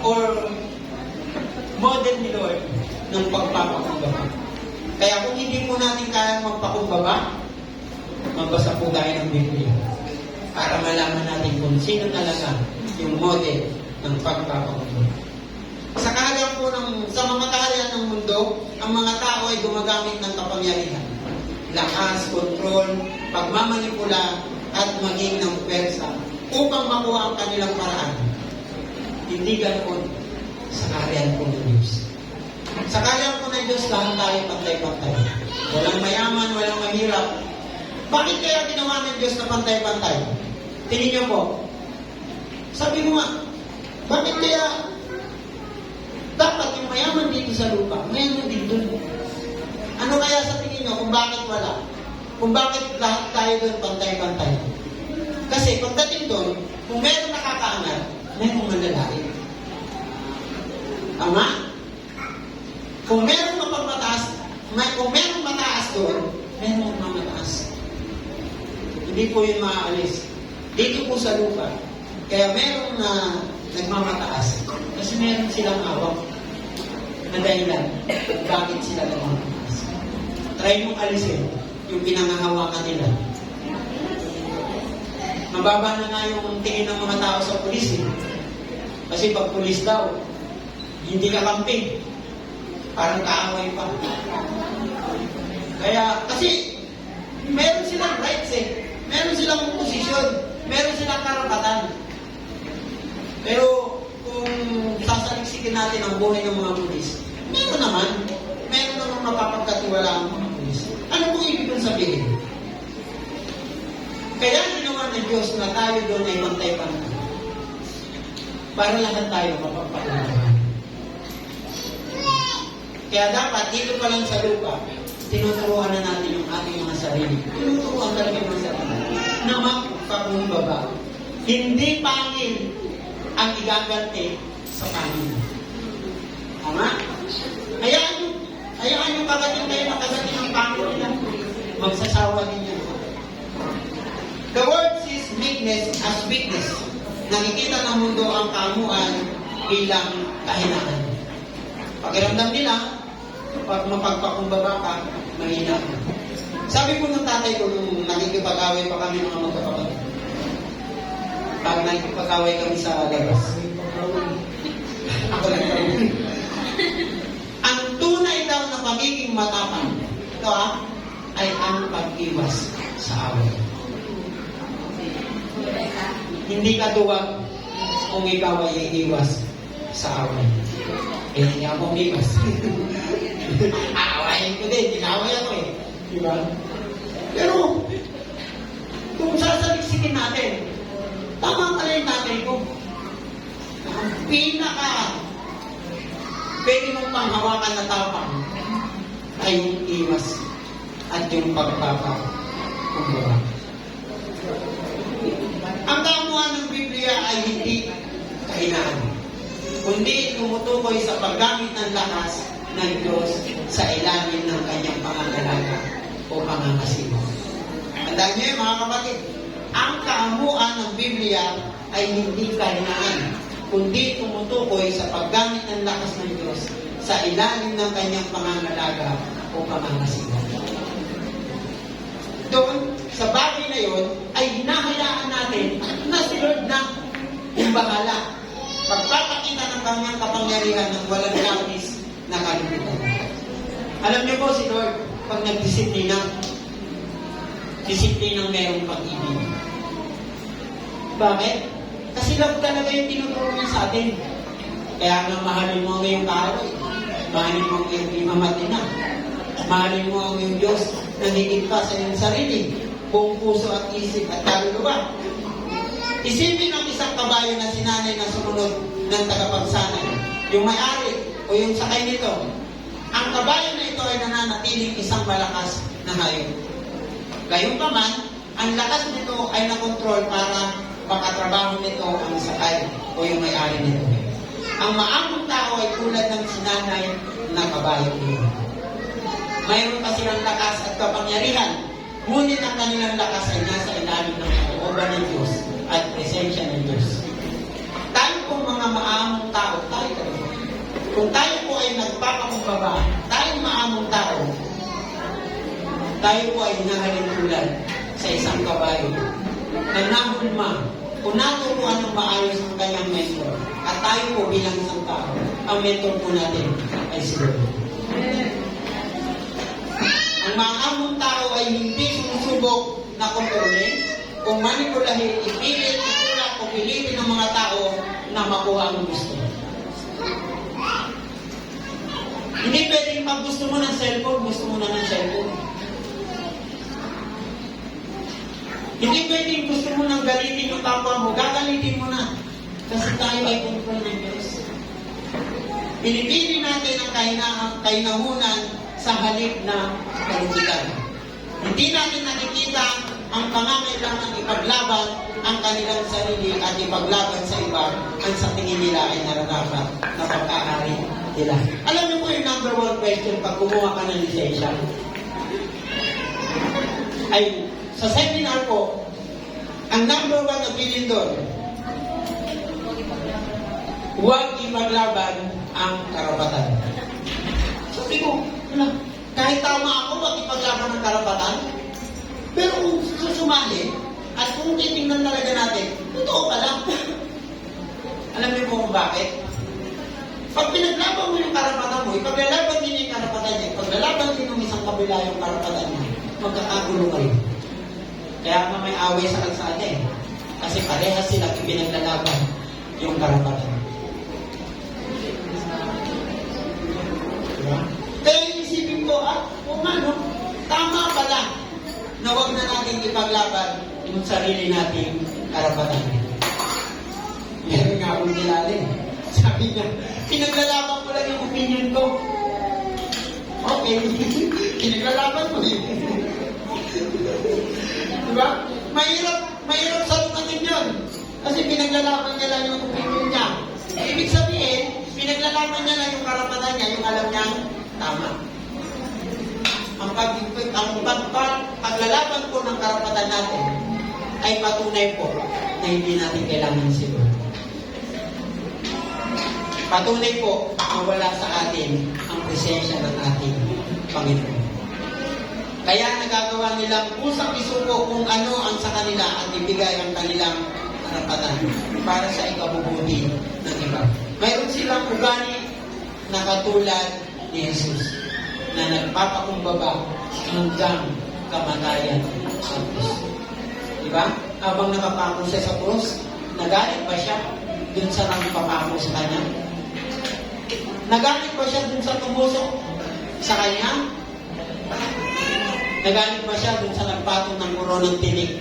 or model ni Lord ng pagpapakumbaba. Kaya kung hindi po natin kayang magpakumbaba, magbasa po tayo ng Biblia para malaman natin kung sino talaga yung model ng pagpapakumbaba. Sa mga kaharian ng mundo, ang mga tao ay gumagamit ng kapangyarihan, lakas, kontrol, pagmamanipula, at maging ng pwersa upang makuha ang kanilang paraan. Hindi ganoon sa kaharian po ng Diyos. Sa kaharian po ng Diyos, lahat tayo pantay-pantay. Walang mayaman, walang mahirap. Bakit kaya ginawa ng Diyos na pantay-pantay? Tingin niyo po. Sabi mo nga, bakit kaya dapat yung mayaman dito sa lupa, mayaman dito? Ano kaya sa tingin niyo kung bakit wala? Kung bakit lahat tayo doon pantay-pantay? Kasi pagdating doon, kung meron nakakaangat, merong manlalait. Tama? Kung meron kung merong mataas doon, merong mamataas. Hindi po yun maaalis. Dito po sa lupa, kaya merong na nagmamataas. Kasi meron silang awak na dahilan bakit sila nagmamataas. Try mong alisin yung pinangahawakan nila. Mababa na nga yung tingin ng mga tao sa pulis. Kasi pag pulis daw, hindi ka kampi. Parang kaaway pa. Kaya, kasi, meron silang rights Meron silang posisyon. Meron silang karapatan. Pero, kung sasaliksikin natin ang buhay ng mga pulis, meron naman mapapagkatiwala ang mga pulis. Ano pong ibig kong sabihin? Kaya ginawa ng Diyos na tayo doon ay pantay-pantay. Para lahat tayo mapapakulahan. Kaya dapat, dito pa lang sa lupa, tinuturuan na natin yung ating mga sarili. Tinuturuan talaga yung mga sarili. Na magpakumbaba. Hindi pangil ang igaganti sa pangil. Tama? Hayaan yung kagating kayo makagating ng pangil nila. Magsasawa din yan. The word sees meekness as weakness. Nakikita ng mundo ang kamuan bilang kahinaan. Pakiramdam nila, pag mapagpakumbaba ka, mahina ka. Sabi ko ng tatay ko nung nakikipag-away pa kami mga magkakapatid. Pag nakikipag-away kami sa labas. Ako lang kami. Ang tunay daw na pagiging matapang, ito ay ang pag-iwas sa away. Hindi ka duwag kung ikaw ay iiwas sa away. Hindi ako umiwas. Aawayin ko din, ginaway ako Diba? Pero, kung sasaliksikin natin, tama pala yung tatay ko. Ang pwede mong panghawakan na tapang ay yung iwas at yung pagpapakumbaba. Ang kamuhan ng Biblia ay hindi kahinaan, kundi tumutukoy sa paggamit ng lakas ng Diyos sa ilalim ng kanyang pangangalaga o pangangasiwa. Tandaan niyo yun, mga kapatid, ang kamuhan ng Biblia ay hindi kahinaan, kundi tumutukoy sa paggamit ng lakas ng Diyos sa ilalim ng kanyang pangangalaga o pangangasiwa. Doon, sa bagay na yon, ay hinahayaan natin na si Lord na yung bahala. pagpapakita ng kanyang kapangyarihan ng walang labis na kalungkutan. Alam niyo po si Lord, pag nagdisiplina, disiplinang merong pag-ibig. Bakit? Kasi love talaga yung tinuturo niya sa atin. Kaya nga mahalin mo ang iyong kaaway. Mahalin mo ang iyong imamatina. Mahalin mo ang iyong Diyos na higit pa sa iyong sarili. Buong puso at isip at kaluluwa. Isipin ang isang kabayo na sinanay na sumunod ng tagapagsanay. Yung may-ari o yung sakay nito. Ang kabayo na ito ay nananatiling isang malakas na hayop. Gayunpaman, ang lakas nito ay nakontrol para makatrabaho nito ang sakay o yung may-ari nito. Ang maamong tao ay tulad ng sinanay na kabayo nito. Mayroon pa silang lakas at kapangyarihan, ngunit ang kanilang lakas ay nasa ilalim ng kalooban ng Diyos at presensya ng Diyos. Tayo po mga maamong tao, kung tayo po ay nagpapakumbaba, tayo maamong tao, tayo po ay hinahalin tulad sa isang kabayo na nahulma kung naturuan ng maayos ang kanyang mentor. At tayo po bilang isang tao, ang mentor po natin ay si Lord. Ang maamong tao ay hindi sumusubok na kontrolin, kung manipulahin, ipilit, itulak, o pilitin ng mga tao na makuha ang gusto. Hindi pwedeng pag gusto mo ng cellphone, gusto mo na ng cellphone. Hindi pwedeng gusto mo nang galitin yung kapwa mo, gagalitin mo na. Kasi tayo ay control ng Diyos. Pinipili natin ang kainahunan sa halip na kalugitan. Hindi natin nakikita ang pangangailangan ipaglaban ang kanilang sarili at ipaglaban sa iba ang sa tingin nila ay nararapat na pagkaari nila. Alam niyo po yung number one question pag kumuha ka ng lisensya? Ay, sa seminar po, ang number one opinion doon, huwag ipaglaban ang karapatan. Sabi ko, kahit tama ako, huwag ipaglaban ang karapatan. Pero kung susumali, at kung titingnan talaga natin, totoo pala. Alam niyo po kung bakit? Pag pinaglaban mo yung karapatan mo, ipaglalaban din yung karapatan niya, ipaglalaban din ng isang kabila yung karapatan niya, magkakagulo kayo. Kaya nga may away sa kalsada eh. Kasi parehas sila ipinaglalaban yung karapatan. Diba? Kaya isipin ko, kung ano, tama pala na huwag na natin ipaglaban yung sarili nating karapatan. Meron nga akong nilalim. Sabi niya, pinaglalaban ko lang yung opinion ko. Okay, pinaglalaban mo eh. Diba? Mahirap salunatin yun. Kasi pinaglalaban niya lang yung opinion niya. Ibig sabihin, pinaglalaban niya lang yung karapatan niya, yung alam niyang tama. Ang paglalaban po ng karapatan natin ay patunay po na hindi natin kailangan si Lord. Patunay po na wala sa atin ang presensya ng ating Panginoon. Kaya nagagawa nilang pusang isuko kung ano ang sa kanila at ibigay ang kanilang karapatan para sa ikabubuti ng iba. Mayroon silang ugali na katulad ni Jesus na nagpapakumbaba hanggang kamatayan sa krus. Diba? Habang nakapako siya sa krus, nagalit ba siya dun sa nagpapako sa kanya? Nagalit ba siya dun sa tumusok sa kanya? Nagalit ba siya dun sa nagpatong ng koronang tinik?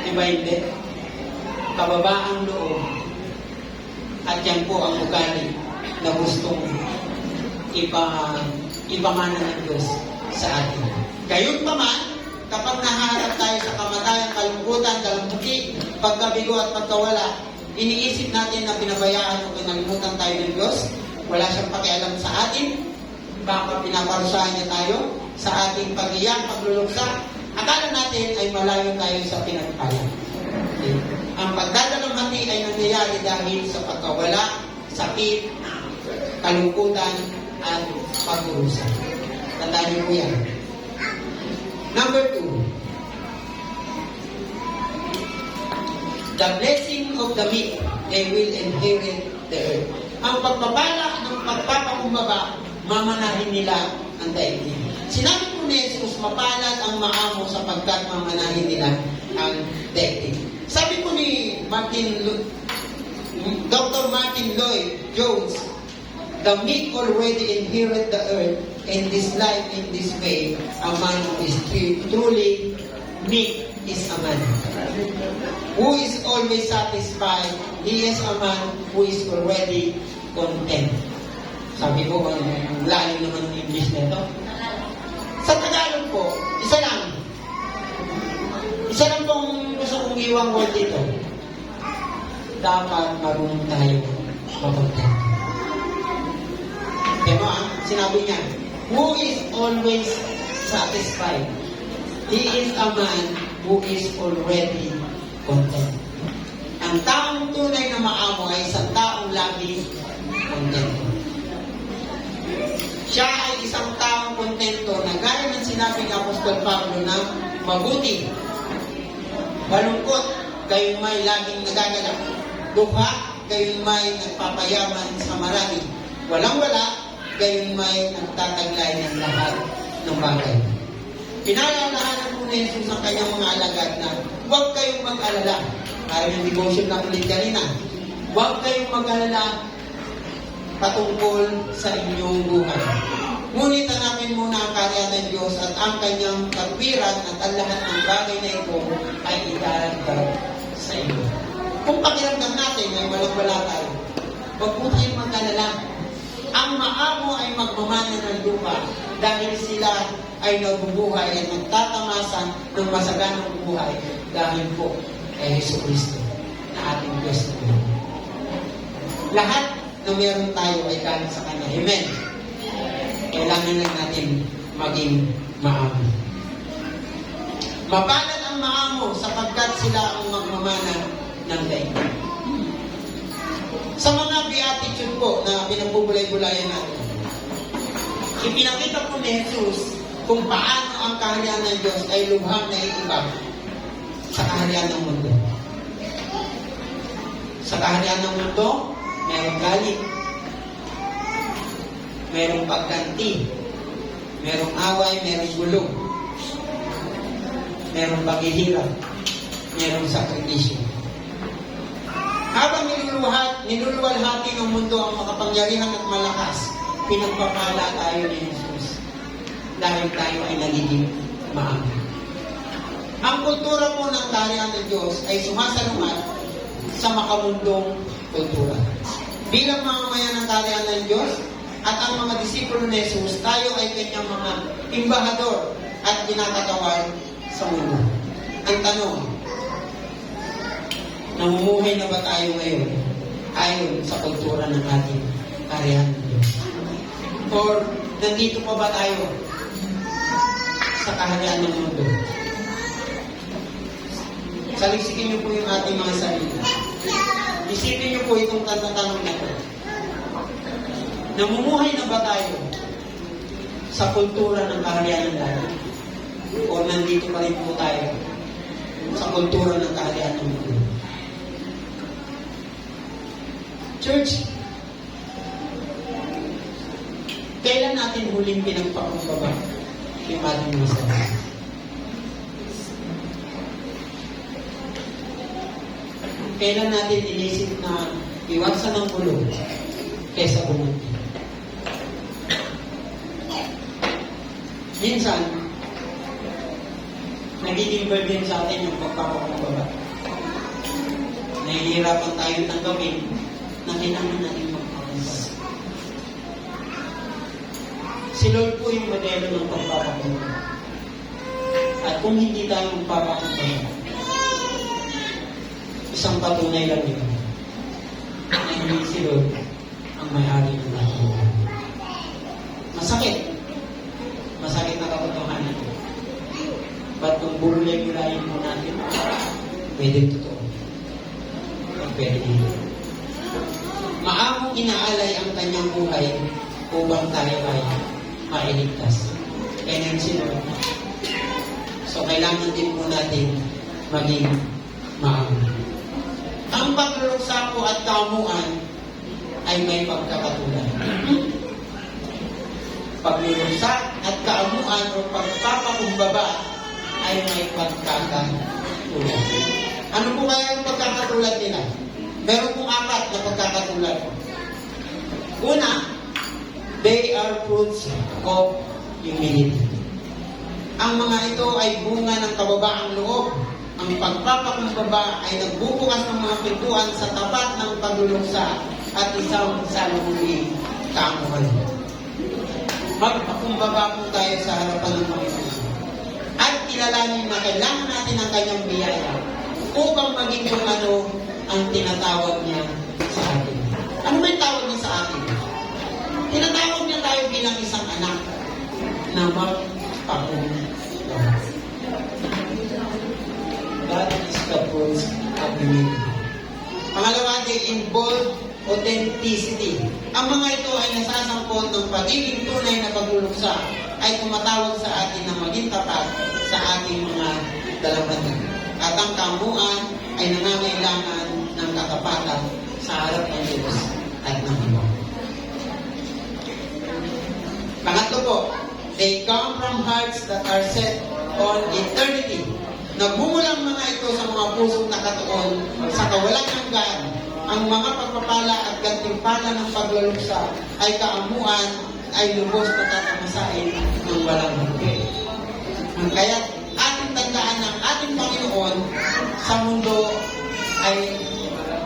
Diba hindi? Kababaang loob. At yan po ang ugali na gustong ipamana ng Diyos sa atin. Gayunpaman, kapag naharap tayo sa kamatayan, kalungkutan, kalambuti, pagkabigo at pagkawala, iniisip natin na pinabayaan o pinalimutan tayo ng Diyos, wala siyang pakialam sa atin, baka pinaparusahan niya tayo sa ating pag-iyak, pagluluksa, akala natin ay malayo tayo sa pinagpala. Okay. Ang pagdadalamhati ay nangyayari dahil sa pagkawala, sakit, kalungkutan, at pag-urusa. Tandaan niyo po yan. Number 2. The blessing of the meek, they will inherit the earth. Ang pagpapala ng pagpapakumbaba, mamanahin nila ang daigdig. Sinabi po ni Jesus, mapalad ang maamo sapagkat mamanahin nila ang daigdig. Sabi po ni Dr. Martin Lloyd Jones, the meek already inherit the earth in this life in this way. A man who is truly meek is a man who is always satisfied. He is a man who is already content. Sabi ko, ang lalim naman ng English na ito. Sa Tagalog po, isa lang pong gusto kong iwang word dito. Dapat marunong tayo mag-content. Diba? Sinabi niya, who is always satisfied. He is a man who is already content. Ang taong tunay na maamo ay isang taong lagi content. Siya ay isang taong kontento na gaya ng sinabi ng Apostol Pablo na mabuti, malungkot, gayon may laging nagagala. Dukha, gayon may nagpapayaman sa marami. Walang-wala, gayon may nagtataglay ng lahat ng bagay. Pinalalahanan po ni Jesus ang kanyang mga alagad na huwag kayong mag-alala. Parang yung devotion na ulit kanina. Huwag kayong mag-alala patungkol sa inyong buhay. Ngunit hanapin muna ang karya ng Diyos at ang kanyang katwiran at ang lahat ng bagay na ito ay idaragdag sa inyo. Kung pakiramdam natin ay walang-wala tayo, huwag po tayong mag-alala. Ang maamo ay magmamana ng lupa dahil sila ay nabubuhay at nagtatamasan ng masaganang buhay dahil po kay Jesucristo na ating Diyos na Diyos. Lahat na meron tayo ay galing sa Kanya. Amen. Kailangan lang natin maging maamo. Mapalad ang maamo sapagkat sila ang magmamana ng daigdig. Sa mga beatitude po na pinagbubulay-bulayan natin, ipinakita po ni Jesus kung paano ang kaharian ng Diyos ay lubhang naiiba sa kaharian ng mundo. Sa kaharian ng mundo, mayroong galit, mayroong pagganti, mayroong away, mayroong gulong, mayroong paghihirap, mayroong sakripisyo. Habang niluluwalhati ng mundo ang makapangyarihan at malakas, pinagpapala tayo ni Jesus dahil tayo ay nagiging maamo. Ang kultura po ng kaharian ng Diyos ay sumasalungat sa makamundong kultura. Bilang mamamayan ng kaharian ng Diyos at ang mga disipulo ni Jesus, tayo ay kanyang mga imbahador at kinakatawan sa mundo. Ang tanong, namumuhay na ba tayo ngayon ayon sa kultura ng ating kaharian ng Diyos? Or nandito pa ba tayo sa kaharian ng mundo? Saliksikin niyo po yung ating mga sarili. Isipin niyo po itong tanong na ito. Namumuhay na ba tayo sa kultura ng kaharian ng langit? O nandito pa rin po tayo sa kultura ng kaharian ng mundo? Church, kailan natin huling pinagpakumbaba yung ating mga sarili? Kailan natin inisip na iwasan ng gulo kaysa bumunti? Minsan, nagiging burden sa atin yung pagpapakumbaba. Nahihirapan tayo tanggapin na kailangan natin magpakumbaba. Si Lord po yung modelo ng pagpapakumbaba. At kung hindi tayo magpapakumbaba, isang patunay lang yun na hindi si Lord ang may-ari ng ating buhay. Masakit na katotohanan. Ba't kung bulay-bulayin mo natin, pwede totoo. Pwede dito. Maamong inaalay ang kanyang buhay upang tayo ay mailigtas. Kaya si Lord. So, kailangan din po natin maging maamo. Ang pagluluksa po at kamuan ay may pagkakatulad. Pagluluksa at kaamuan o pagpapakumbaba ay may pagkakatulad. Ano po kaya ang pagkakatulad nila? Meron pong 4 na pagkakatulad. Una, they are fruits of humility. Ang mga ito ay bunga ng kababaang loob. Ang pagpapakumbaba ay nagbubukas ng mga pintuan sa tapat ng pagluluksa at isang salubungin kaamuhan. Magpakumbaba po tayo sa harapan ng Panginoon. At kilalanin na kailangan natin ang kanyang biyaya upang maging kung ano ang tinatawag niya sa atin. Ano ba yung tawag niya sa atin? Tinatawag niya tayo bilang isang anak na magpakumbaba. That is the fruits of humility. Pangalawa, they involve authenticity. Ang mga ito ay nasasangkot ng pagiging tunay na pagluluksa ay tumatawag sa atin na maging tapat sa ating mga dalampatan. At ang kamuan ay nangangailangan ng katapatan sa harap ng Diyos at ng iba. Pangatlo po, they come from hearts that are set on eternity. Nagmumulang mga ito sa mga pusong nakatuon sa kawalang hanggan. Ang mga pagpapala at gantimpala ng pagluluksa ay kaamuan ay lubos na tatamasain ng walang hanggan. Kaya ating tandaan ng ating Panginoon sa mundo ay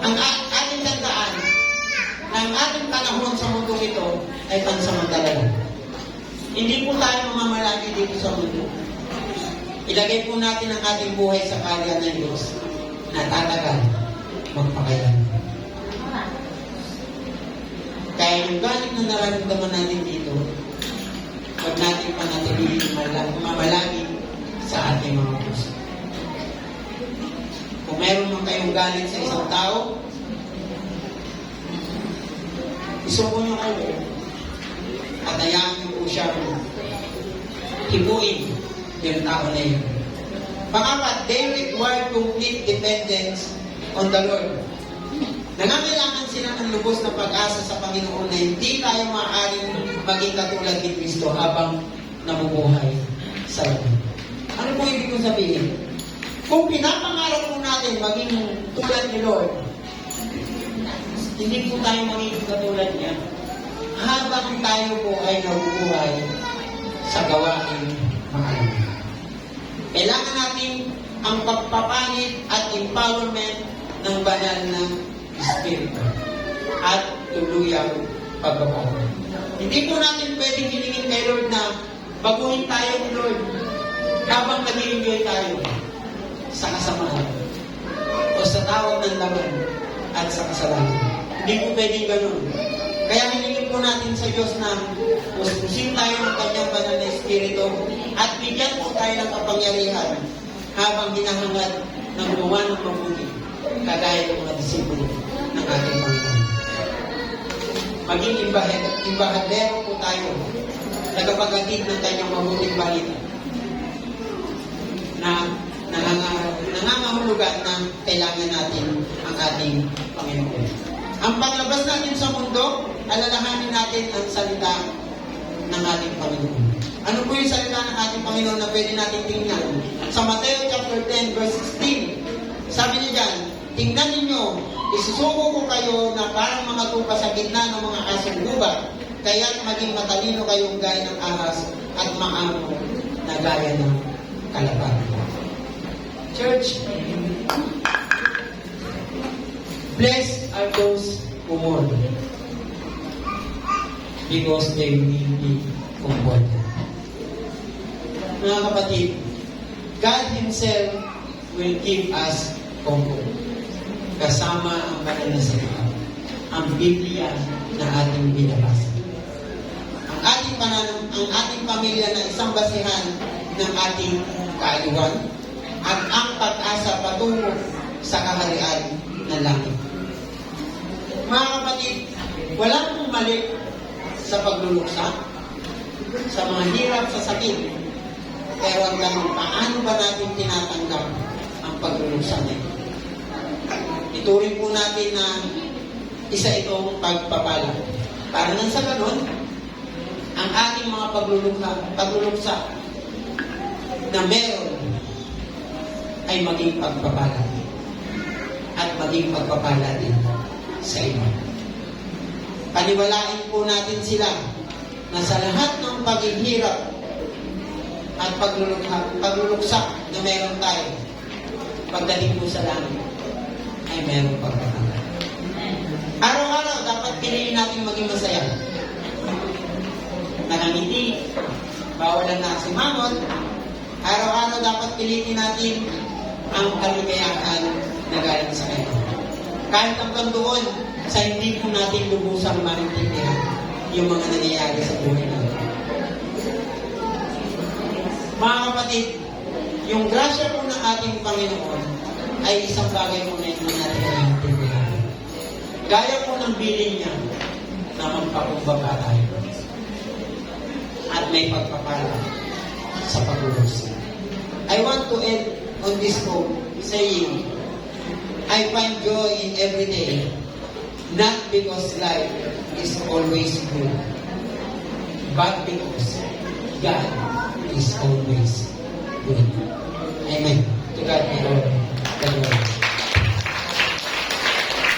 ang ating tandaan na ang ating panahon sa mundo ito ay pansamantala. Hindi po tayo mamamalagi dito sa mundo. Ilagay po natin ang ating buhay sa karya ng Diyos na tatagal magpakailan. Kaya yung galit na nararamdaman natin dito, huwag natin panatilihin mamalagi sa ating mga puso. Kung meron man kayong galit sa isang tao, isuko nyo kayo at hayaan nyo po siyang hibuin yung tao na yun. Pangapat, they require complete dependence on the Lord. Nangangailangan sila ng lubos na pag-asa sa Panginoon na hindi tayo maaaring maging katulad ni Kristo habang nabubuhay sa langit. Ano po ibig kong sabihin? Kung pinapangarap po natin maging tulad ni Lord, hindi po tayo magiging katulad niya habang tayo po ay nabubuhay sa gawain mahal. Kailangan natin ang pagpapanit at empowerment ng banal na Espiritu at tuluyang pagbabago. Hindi po natin pwedeng hilingin kay Lord na baguhin tayo ni Lord habang nag-i-enjoy tayo sa kasamaan o sa tawag ng laman at sa kasalanan. Hindi po pwedeng ganun. Kaya hilingin po natin sa Diyos na puspusin tayo ng kanyang banal na Espiritu at bigyan po tayo ng kapangyarihan habang hinahangad ng gumawa ng mabuti kagaya ng mga disipulo ng ating Panginoon. Maging imbahadero po tayo, nagpapagatid ng kanyang mabuting balita na nangangahulugan na kailangan natin ang ating Panginoon. Ang paglabas natin sa mundo, alalahanin natin ang salita ng ating Panginoon. Ano po yung salita ng ating Panginoon na pwede natin tingnan? Sa Mateo chapter 10 verse 16, sabi niya dyan, tingnan ninyo, isusuko ko kayo na parang mga tupa sa gitna ng mga asong gubat, kaya't maging matalino kayong gaya ng ahas at maamo na gaya ng kalapag. Church, blessed are those who mourn because they will be comforted. Mga kapatid, God Himself will give us comfort. Kasama ang banal na salita, ang Biblia na ating binabasa. Ang ating pamilya na isang basihan ng ating kaaliwan at ang pag-asa patungo sa kaharian ng langit. Mga kapatid, walang pumalik sa pagluluksa, sa mga hirap, sa sakit. Pero ang tanong, paano ba natin tinatanggap ang pagluluksa na ito? Ituring po natin na isa itong pagpapala. Para nang sa ganon, ang ating mga pagluluksa na meron ay maging pagpapala at maging pagpapala din sa iba. Paniwalain po natin sila na sa lahat ng paghihirap at pagluluksa na meron tayo, pagdating po sa langit, ay meron pagpapala. Araw-araw, dapat piliin natin maging masaya. Nakangiti, bawal ang nasimangot. Araw-araw, dapat piliin natin ang kaligayahan na galing sa kanya. Kahit hanggang doon, sa hindi po natin lubusang maintindihan yung mga nangyayari sa buhay natin. Mga kapatid, yung grasya po ng ating Panginoon ay isang bagay po na hindi natin maintindihan. Gaya po ng bilin niya na magpakumbaba tayo at may pagpapala sa pag-ulos. I want to end on this quote saying, I find joy in every day, not because life is always good, but because God is always